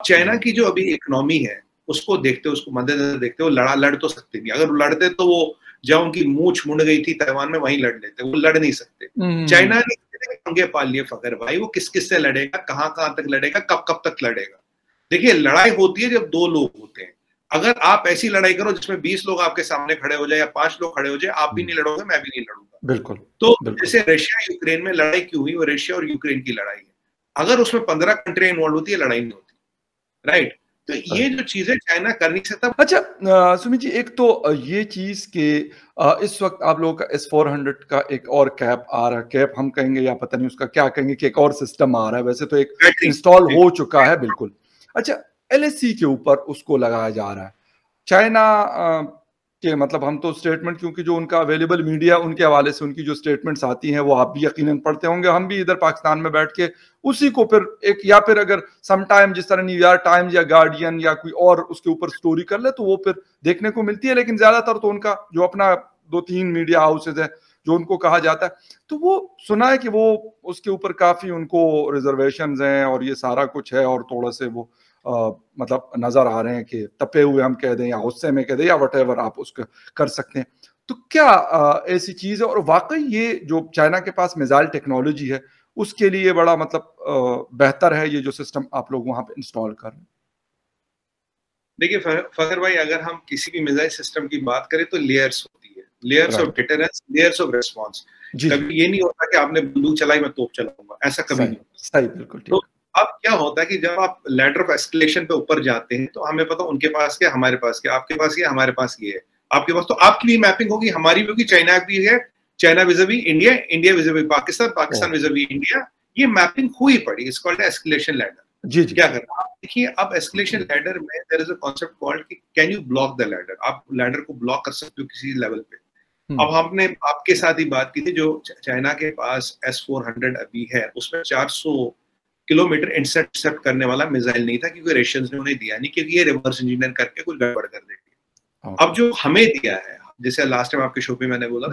China की जो अभी इकोनॉमी है उसको देखते, उसको मद्देनजर देखते, वो लड़ तो सकते नहीं। अगर वो लड़ते तो वो जब उनकी मूंछ मुड़ गई थी ताइवान में वहीं लड़ लेते, वो लड़ नहीं सकते। चाइना ने पंगे पाल लिए फखर भाई, वो किस किस से लड़ेगा, कहाँ तक लड़ेगा, कब कब तक लड़ेगा। देखिए लड़ाई होती है जब दो लोग होते हैं। अगर आप ऐसी लड़ाई करो जिसमें 20 लोग आपके सामने खड़े हो जाए या 5 लोग खड़े हो जाए, आप भी नहीं लड़ोगे, मैं भी नहीं लड़ूंगा। बिल्कुल। तो जैसे रशिया यूक्रेन में लड़ाई क्यों हुई, वो रशिया और यूक्रेन की लड़ाई है। अगर उसमें 15 कंट्री इन्वॉल्व होती है, लड़ाई नहीं होती, राइट। तो ये जो चीजें चाइना कर नहीं सकता। अच्छा सुमित जी, एक तो ये चीज के इस वक्त आप लोगों का S-400 का एक और कैप आ रहा है, कैप हम कहेंगे या पता नहीं उसका क्या कहेंगे, कि एक और सिस्टम आ रहा है, वैसे तो एक इंस्टॉल हो चुका है बिल्कुल। अच्छा, LAC के ऊपर उसको लगाया जा रहा है। चाइना के मतलब हम तो स्टेटमेंट, क्योंकि जो उनका अवेलेबल मीडिया उनके हवाले से उनकी जो स्टेटमेंट्स आती हैं वो आप भी यकीनन पढ़ते होंगे, हम भी इधर पाकिस्तान में बैठ के उसी को फिर एक, या फिर अगर सम टाइम जिस तरह न्यूयॉर्क टाइम्स या गार्डियन या कोई और उसके ऊपर स्टोरी कर ले तो वो फिर देखने को मिलती है। लेकिन ज्यादातर तो उनका जो अपना 2-3 मीडिया हाउसेज है जो उनको कहा जाता है, तो वो सुना है कि वो उसके ऊपर काफी उनको रिजर्वेशंस हैं और ये सारा कुछ है, और थोड़ा से वो मतलब नजर आ रहे हैं कि तपे हुए हम कह दें या गुस्से में कह दें या वटेवर आप उसको कर सकते हैं। तो क्या ऐसी चीज है, और वाकई ये जो चाइना के पास मिसाइल टेक्नोलॉजी है उसके लिए बड़ा मतलब बेहतर है ये जो सिस्टम आप लोग वहां पे इंस्टॉल कर रहे हैं? देखिए फखर भाई, अगर हम किसी भी मिसाइल सिस्टम की बात करें तो लेयर्स होती है, layers of deterrence, layers of response. कभी ये नहीं होता कि आपने बंदूक चलाई मैं तोप चलाऊंगा, ऐसा कभी नहीं होता। सही, बिल्कुल ठीक। तो अब क्या होता है कि जब आप लैडर ऑफ एस्केलेशन पे ऊपर जाते हैं तो हमें पता उनके पास क्या, हमारे पास क्या, आपके पास क्या, हमारे पास ये है, आपके पास, तो आपकी भी मैपिंग होगी, हमारी भी होगी, चाइना भी है, China vis-a-vis India, India vis-a-vis Pakistan, Pakistan vis-a-vis India, ये मैपिंग हुई पड़ी। It's called escalation ladder. जी क्या करना आप देखिए, अब एस्केलेशन लैडर में there is a concept called कि can you block the ladder, आप लैडर को ब्लॉक कर सकते हो किसी लेवल पे। अब हमने आपके साथ ही बात की थी, जो चाइना के पास S-400 अभी है उसमें 400 किलोमीटर इंटरसेप्ट करने वाला मिसाइल नहीं था, क्योंकि रशियंस ने उन्हें दिया नहीं, क्योंकि ये रिवर्स इंजीनियर करके कुछ गड़बड़ कर देगी। अब जो हमें दिया है, जैसे लास्ट टाइम आपके शो पे मैंने बोला,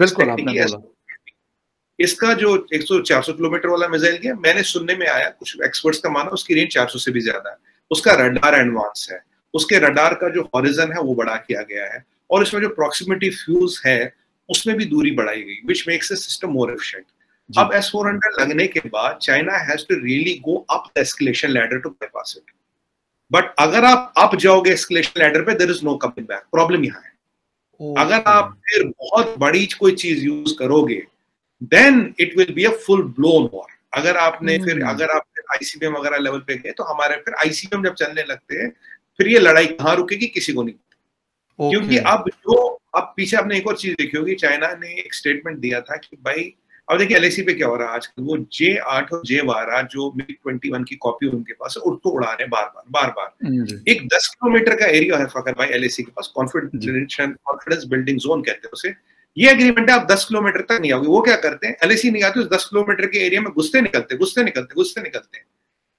इसका जो 100-400 किलोमीटर वाला मिसाइल दिया, मैंने सुनने में आया कुछ एक्सपर्ट्स का माना उसकी रेंज 400 से भी ज्यादा है। उसका रडार एडवांस है, उसके रडार का जो हॉरिजन है वो बढ़ा किया गया है, और इसमें जो प्रॉक्सिमिटी फ्यूज है उसमें भी दूरी बढ़ाई गई, which makes the system more efficient. अब S-400 लगने के बाद China has to really go up the escalation ladder to bypass it. But अगर आप अप जाओगे एस्केलेशन लैडर पे, there is no coming back. Problem यहाँ है, अगर आप फिर बहुत बड़ी कोई चीज यूज करोगे then it will be a full blown war। अगर आपने फिर ICBM वगैरह लेवल पे गए तो हमारे फिर ICBM जब चलने लगते हैं फिर ये लड़ाई कहाँ रुकेगी किसी को नहीं पता। क्योंकि अब पीछे आपने एक और चीज देखी होगी, चाइना ने एक स्टेटमेंट दिया था कि भाई अब देखिए LAC पे क्या हो रहा है आजकल, वो J-8 और J-12 जो MiG-21 की कॉपी उनके पास है उसको उड़ा रहे हैं बार बार। एक 10 किलोमीटर का एरिया है फकर भाई LAC के पास, कॉन्फिडेंस बिल्डिंग जोन कहते हैं उसे। ये एग्रीमेंट है, आप 10 किलोमीटर तक नहीं आओगे। वो क्या करते हैं, LAC नहीं आते, उस 10 किलोमीटर के एरिया में घुसते निकलते हैं।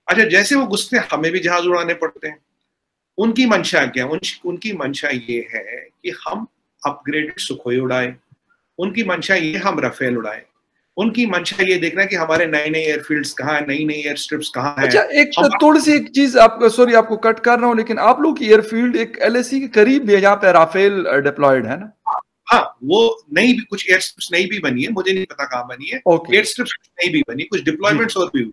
अच्छा, जैसे वो घुसते हैं हमें भी जहाज उड़ाने पड़ते हैं। उनकी मंशा क्या, उनकी मंशा ये है कि हम अपग्रेडेड सुखोई उड़ाए, उनकी मंशा ये हम राफेल उड़ाए, उनकी मंशा ये देखना कि हमारे नए एयरफील्ड्स कहाँ है, नई एयर स्ट्रिप्स कहाँ है। अच्छा, एक थोड़ी सी एक चीज आपको, सॉरी आपको कट कर रहा हूँ, लेकिन आप लोग की एयरफील्ड एक LAC के करीब भी है जहाँ पे राफेल डिप्लॉयड है ना? हाँ, वो नई भी कुछ एयर स्ट्रिप्स नई भी बनी है, मुझे नहीं पता कहाँ बनी है। एयर स्ट्रिप्स नई भी बनी, कुछ डिप्लॉयमेंट्स और भी हुई।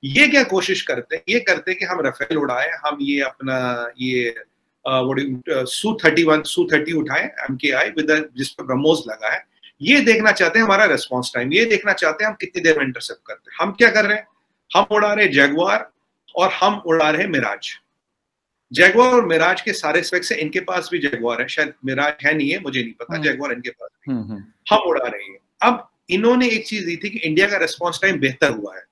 ये क्या कोशिश करते हैं, ये करते हैं कि हम राफेल उड़ाए, हम ये अपना ये Su-30 उठाए MKI विद जिस पर ब्रह्मोस लगा है। ये देखना चाहते हैं हमारा रेस्पॉन्स टाइम, ये देखना चाहते हैं हम कितनी देर में इंटरसेप्ट करते हैं। हम क्या कर रहे हैं, हम उड़ा रहे जैगुआर और हम उड़ा रहे मिराज। जैगुआर और मिराज के सारे स्पेक्स है, इनके पास भी जैगुआर है, शायद मिराज है नहीं है, मुझे नहीं पता, जैगुआर इनके पास भी। हम उड़ा रहे हैं। अब इन्होंने एक चीज दी थी कि इंडिया का रेस्पॉन्स टाइम बेहतर हुआ है,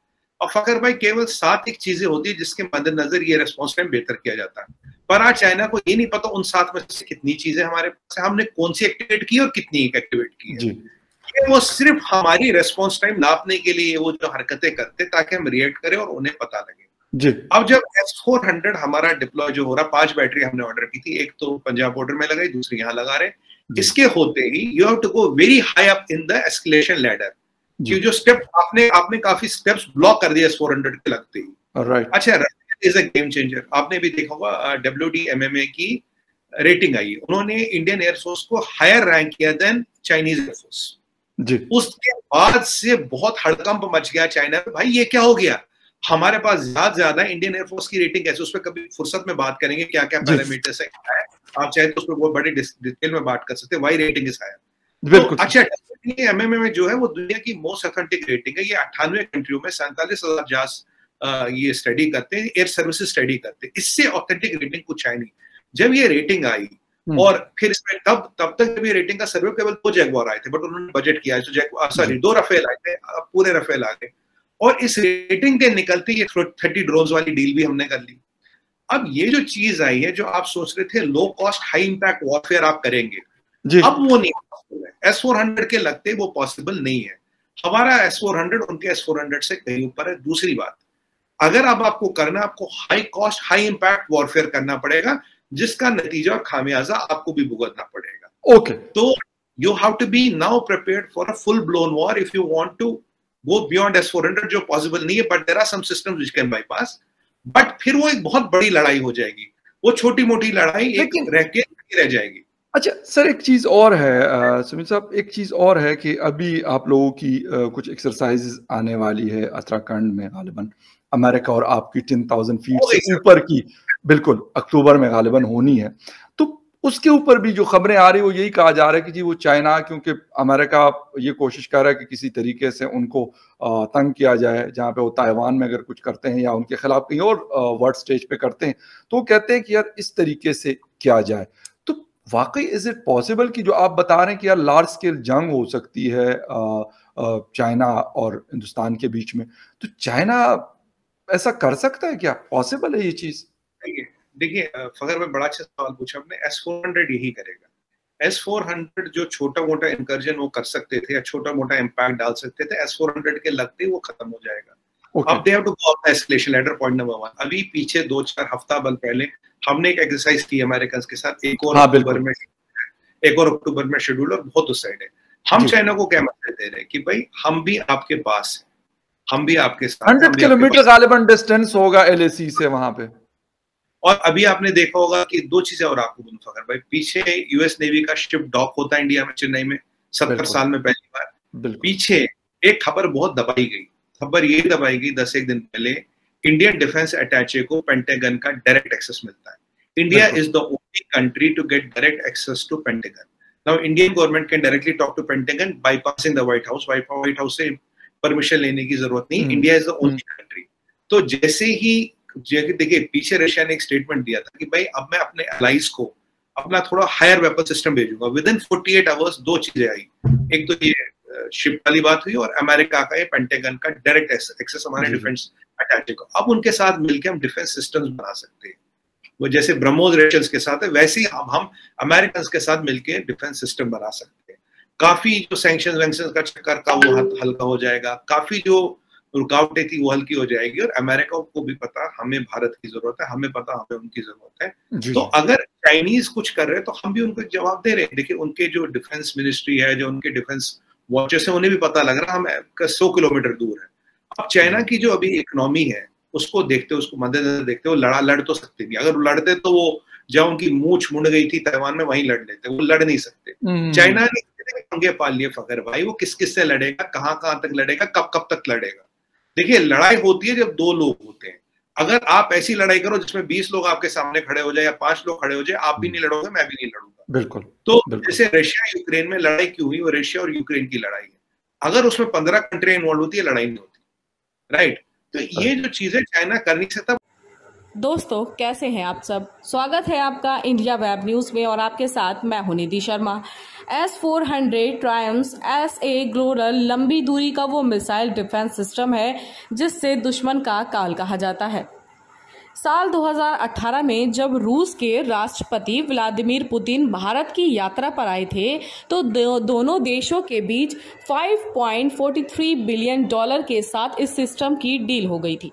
और फकर भाई केवल 7 एक चीजें होती है जिसके मद्देनजर ये रेस्पॉन्स टाइम बेहतर किया जाता है। पर आज चाइना को ये नहीं पता उन 7 में से कितनी चीजें हमारे पास है, हमने कौन सी एक्टिवेट की और कितनी एक्टिवेट की है। ये वो सिर्फ हमारी रेस्पॉन्स टाइम नापने के लिए वो जो हरकतें करते ताकि हम रिएक्ट करें और उन्हें पता लगे। अब जब S-400 हमारा डिप्लॉय जो हो रहा, 5 बैटरी हमने ऑर्डर की थी, एक तो पंजाब बॉर्डर में लगाई, दूसरी यहाँ लगा रहे। इसके होते ही you have to go very high up in the escalation ladder, कि जो स्टेप आपने काफी स्टेप्स ब्लॉक कर दिया S-400 के लगते ही। अच्छा, इज अ गेम चेंजर। आपने भी देखा होगा WDMMA की रेटिंग आई, उन्होंने इंडियन एयरफोर्स को हायर रैंक किया देन चाइनीज एयरफोर्स जी। उसके बाद से बहुत हड़कंप मच गया चाइना में, भाई ये क्या हो गया, हमारे पास ज्यादा इंडियन एयरफोर्स की रेटिंग कैसे, उस पर कभी फुर्सत में बात करेंगे क्या क्या पैरामीटर्स है, आप चाहे तो उस पर बहुत बड़ी डिटेल में बात कर सकते हैं, वाई रेटिंग इज हायर। तो अच्छा MMA में जो है वो दुनिया की मोस्ट ऑथेंटिक रेटिंग है, ये 98 कंट्रियों में 47,000 जहाज ये स्टडी करते हैं, एयर सर्विसेज स्टडी करते हैं, इससे ऑथेंटिक रेटिंग कुछ है नहीं। जब ये रेटिंग आई और फिर इसमें तब तक जब ये रेटिंग का सर्वे केवल 2 जैगुआर आए थे, बट उन्होंने बजट किया, सॉरी 2 रफेल आए थे, पूरे रफेल आ गए, और इस रेटिंग के निकलते ये 30 ड्रोन्स वाली डील भी हमने कर ली। अब ये जो चीज आई है, जो आप सोच रहे थे low cost high impact warfare आप करेंगे, अब वो नहीं पॉसिबल है। S-400 के लगते वो पॉसिबल नहीं है। हमारा S-400 उनके S-400 से कहीं ऊपर है। दूसरी बात, अगर अब आपको करना, आपको high cost high impact warfare करना पड़ेगा, जिसका नतीजा और खामियाजा आपको भी भुगतना पड़ेगा। ओके, तो you have to be now prepared for a full blown war if you want to go beyond S-400, जो पॉसिबल नहीं है, but there are some systems which can bypass, but फिर वो एक बहुत बड़ी लड़ाई हो जाएगी, वो छोटी मोटी लड़ाई एक रह जाएगी। अच्छा सर, एक चीज और है सुमित साहब, एक चीज और है कि अभी आप लोगों की कुछ एक्सरसाइजेज आने वाली है उत्तराखंड में, गालिबन अमेरिका और आपकी 10,000 फीट से ऊपर की, बिल्कुल अक्टूबर में गालिबन होनी है। तो उसके ऊपर भी जो खबरें आ रही है वो यही कहा जा रहा है कि जी वो चाइना, क्योंकि अमेरिका ये कोशिश कर रहा है कि किसी तरीके से उनको तंग किया जाए, जहाँ पे वो ताइवान में अगर कुछ करते हैं या उनके खिलाफ कहीं और वर्ल्ड स्टेज पे करते हैं, तो वो कहते हैं कि यार इस तरीके से किया जाए। तो वाकई इज इट पॉसिबल कि जो आप बता रहे हैं कि यार लार्ज स्केल जंग हो सकती है चाइना और हिंदुस्तान के बीच में, तो चाइना ऐसा कर सकता है क्या? पॉसिबल है ये चीज? देखिए फगर में बड़ा अच्छा सवाल पूछा आपने। S-400 यही करेगा। S-400 जो छोटा मोटा इंकर्जन वो कर सकते थे या छोटा मोटा इम्पैक्ट डाल सकते थे, S-400 के लगते ही वो खत्म हो जाएगा। अब they have to go on escalation ladder, point number 1। अभी पीछे 2-4 हफ्ता पहले हमने एक एक्सरसाइज की अमेरिकन के साथ, एक और अक्टूबर में शेड्यूल, और बहुत उस साइड है। हम चाइना को क्या मैसेज दे रहे हैं कि भाई हम भी आपके पास हैं, हम भी आपके साथ, 100 किलोमीटर गालिबन डिस्टेंस होगा LAC से वहां पे। और अभी आपने देखा होगा कि 2 चीजें और आपको बोलूं फकर भाई, पीछे US नेवी का शिप डॉक होता है इंडिया में, चेन्नई में 70 साल में पहली बार। पीछे एक खबर बहुत दबाई गई, खबर ये दबाई गई 10-1 दिन पहले, इंडियन डिफेंस अटैचे को पेंटागन का डायरेक्ट एक्सेस मिलता है। India is the only country to get direct access to Pentagon. Now Indian government can directly talk to Pentagon bypassing the White House से परमिशन लेने की जरूरत नहीं। India is the only country. तो जैसे ही देखिए पीछे रशिया ने एक स्टेटमेंट दिया था कि भाई अब मैं अपने एलाइज को अपना थोड़ा हायर वेपन सिस्टम भेजूंगा, विद इन 48 आवर्स 2 चीजें आई, एक तो ये शिप वाली बात हुई और अमेरिका का ये पेंटागन का डायरेक्ट एक्सेस हमारे डिफेंस अटैचे को। अब उनके साथ मिलकर हम डिफेंस सिस्टम्स बना सकते हैं, वो जैसे ब्रह्मोस रशियंस के साथ है वैसे ही हम अमेरिकन के साथ मिलकर डिफेंस सिस्टम बना सकते हैं। काफी जो सैंक्शन का चक्कर का वो हल्का हो जाएगा, काफी जो रुकावटें थी वो हल्की हो जाएगी, और अमेरिका को भी पता हमें भारत की जरूरत है, हमें पता हमें उनकी जरूरत है। तो अगर चाइनीज कुछ कर रहे हैं तो हम भी उनको जवाब दे रहे हैं। देखिए उनके जो डिफेंस मिनिस्ट्री है, जो उनके डिफेंस वॉचर्स है, उन्हें भी पता लग रहा है हम 100 किलोमीटर दूर है। अब चाइना की जो अभी इकोनॉमी है उसको देखते, उसको मद्देनजर देखते, वो लड़ तो सकते नहीं। अगर वो लड़ते तो वो जब उनकी मूछ मुड़ गई थी ताइवान में वहीं लड़ लेते, वो लड़ नहीं सकते। चाइना ने पंगे पाल लिए फकर भाई, वो किस किस से लड़ेगा, कहाँ तक लड़ेगा, कब तक लड़ेगा। देखिए लड़ाई होती है जब 2 लोग होते हैं। अगर आप ऐसी लड़ाई करो जिसमें 20 लोग आपके सामने खड़े हो जाए या 5 लोग खड़े हो जाए, आप भी नहीं लड़ोगे, मैं भी नहीं लड़ूंगा। बिल्कुल। तो जैसे रशिया यूक्रेन में लड़ाई क्यों हुई, वो रशिया और यूक्रेन की लड़ाई है। अगर उसमें 15 कंट्री इन्वॉल्व होती है, लड़ाई नहीं होती, राइट। तो ये जो चीजें चाइना कर नहीं सकता। दोस्तों कैसे हैं आप सब, स्वागत है आपका इंडिया वेब न्यूज में, और आपके साथ मैं हूं निधि शर्मा। S-400 ट्रायम्फ SA ग्लोरल लंबी दूरी का वो मिसाइल डिफेंस सिस्टम है जिससे दुश्मन का काल कहा जाता है। साल 2018 में जब रूस के राष्ट्रपति व्लादिमीर पुतिन भारत की यात्रा पर आए थे तो दोनों देशों के बीच $5.43 बिलियन के साथ इस सिस्टम की डील हो गई थी।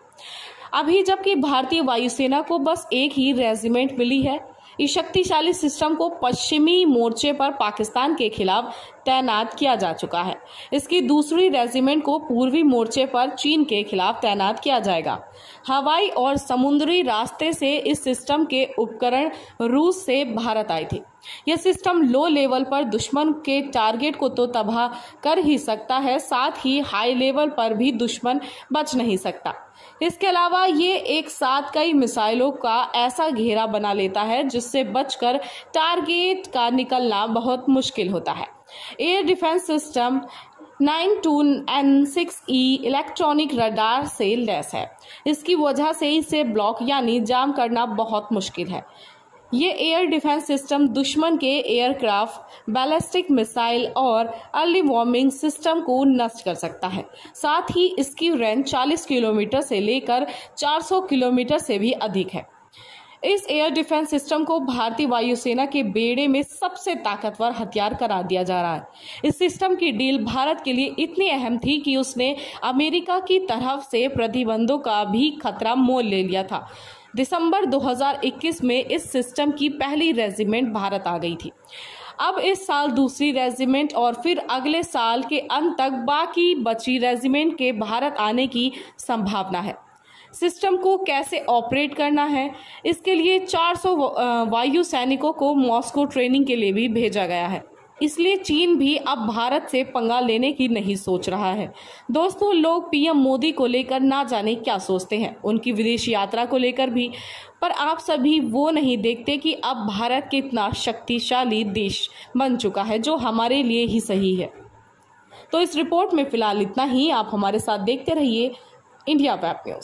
अभी जबकि भारतीय वायुसेना को बस एक ही रेजिमेंट मिली है, इस शक्तिशाली सिस्टम को पश्चिमी मोर्चे पर पाकिस्तान के खिलाफ तैनात किया जा चुका है। इसकी दूसरी रेजिमेंट को पूर्वी मोर्चे पर चीन के खिलाफ तैनात किया जाएगा। हवाई और समुद्री रास्ते से इस सिस्टम के उपकरण रूस से भारत आए थे। यह सिस्टम लो लेवल पर दुश्मन के टारगेट को तो तबाह कर ही सकता है, साथ ही हाई लेवल पर भी दुश्मन बच नहीं सकता। इसके अलावा ये एक साथ कई मिसाइलों का ऐसा घेरा बना लेता है जिससे बचकर टारगेट का निकलना बहुत मुश्किल होता है। Air defence system 92N6E electronic radar से लैस है। इसकी वजह से इसे ब्लॉक यानी जाम करना बहुत मुश्किल है। ये एयर डिफेंस सिस्टम दुश्मन के एयरक्राफ्ट, बैलिस्टिक मिसाइल और अर्ली वार्निंग सिस्टम को नष्ट कर सकता है। साथ ही इसकी रेंज 40 किलोमीटर से लेकर 400 किलोमीटर से भी अधिक है। इस एयर डिफेंस सिस्टम को भारतीय वायुसेना के बेड़े में सबसे ताकतवर हथियार करार दिया जा रहा है। इस सिस्टम की डील भारत के लिए इतनी अहम थी कि उसने अमेरिका की तरफ से प्रतिबंधों का भी खतरा मोल ले लिया था। दिसंबर 2021 में इस सिस्टम की पहली रेजिमेंट भारत आ गई थी। अब इस साल दूसरी रेजिमेंट और फिर अगले साल के अंत तक बाकी बची रेजिमेंट के भारत आने की संभावना है। सिस्टम को कैसे ऑपरेट करना है, इसके लिए 400 वायु सैनिकों को मॉस्को ट्रेनिंग के लिए भी भेजा गया है। इसलिए चीन भी अब भारत से पंगा लेने की नहीं सोच रहा है। दोस्तों, लोग पीएम मोदी को लेकर ना जाने क्या सोचते हैं, उनकी विदेश यात्रा को लेकर भी, पर आप सभी वो नहीं देखते कि अब भारत कितना शक्तिशाली देश बन चुका है, जो हमारे लिए ही सही है। तो इस रिपोर्ट में फिलहाल इतना ही। आप हमारे साथ देखते रहिए इंडिया वेब न्यूज।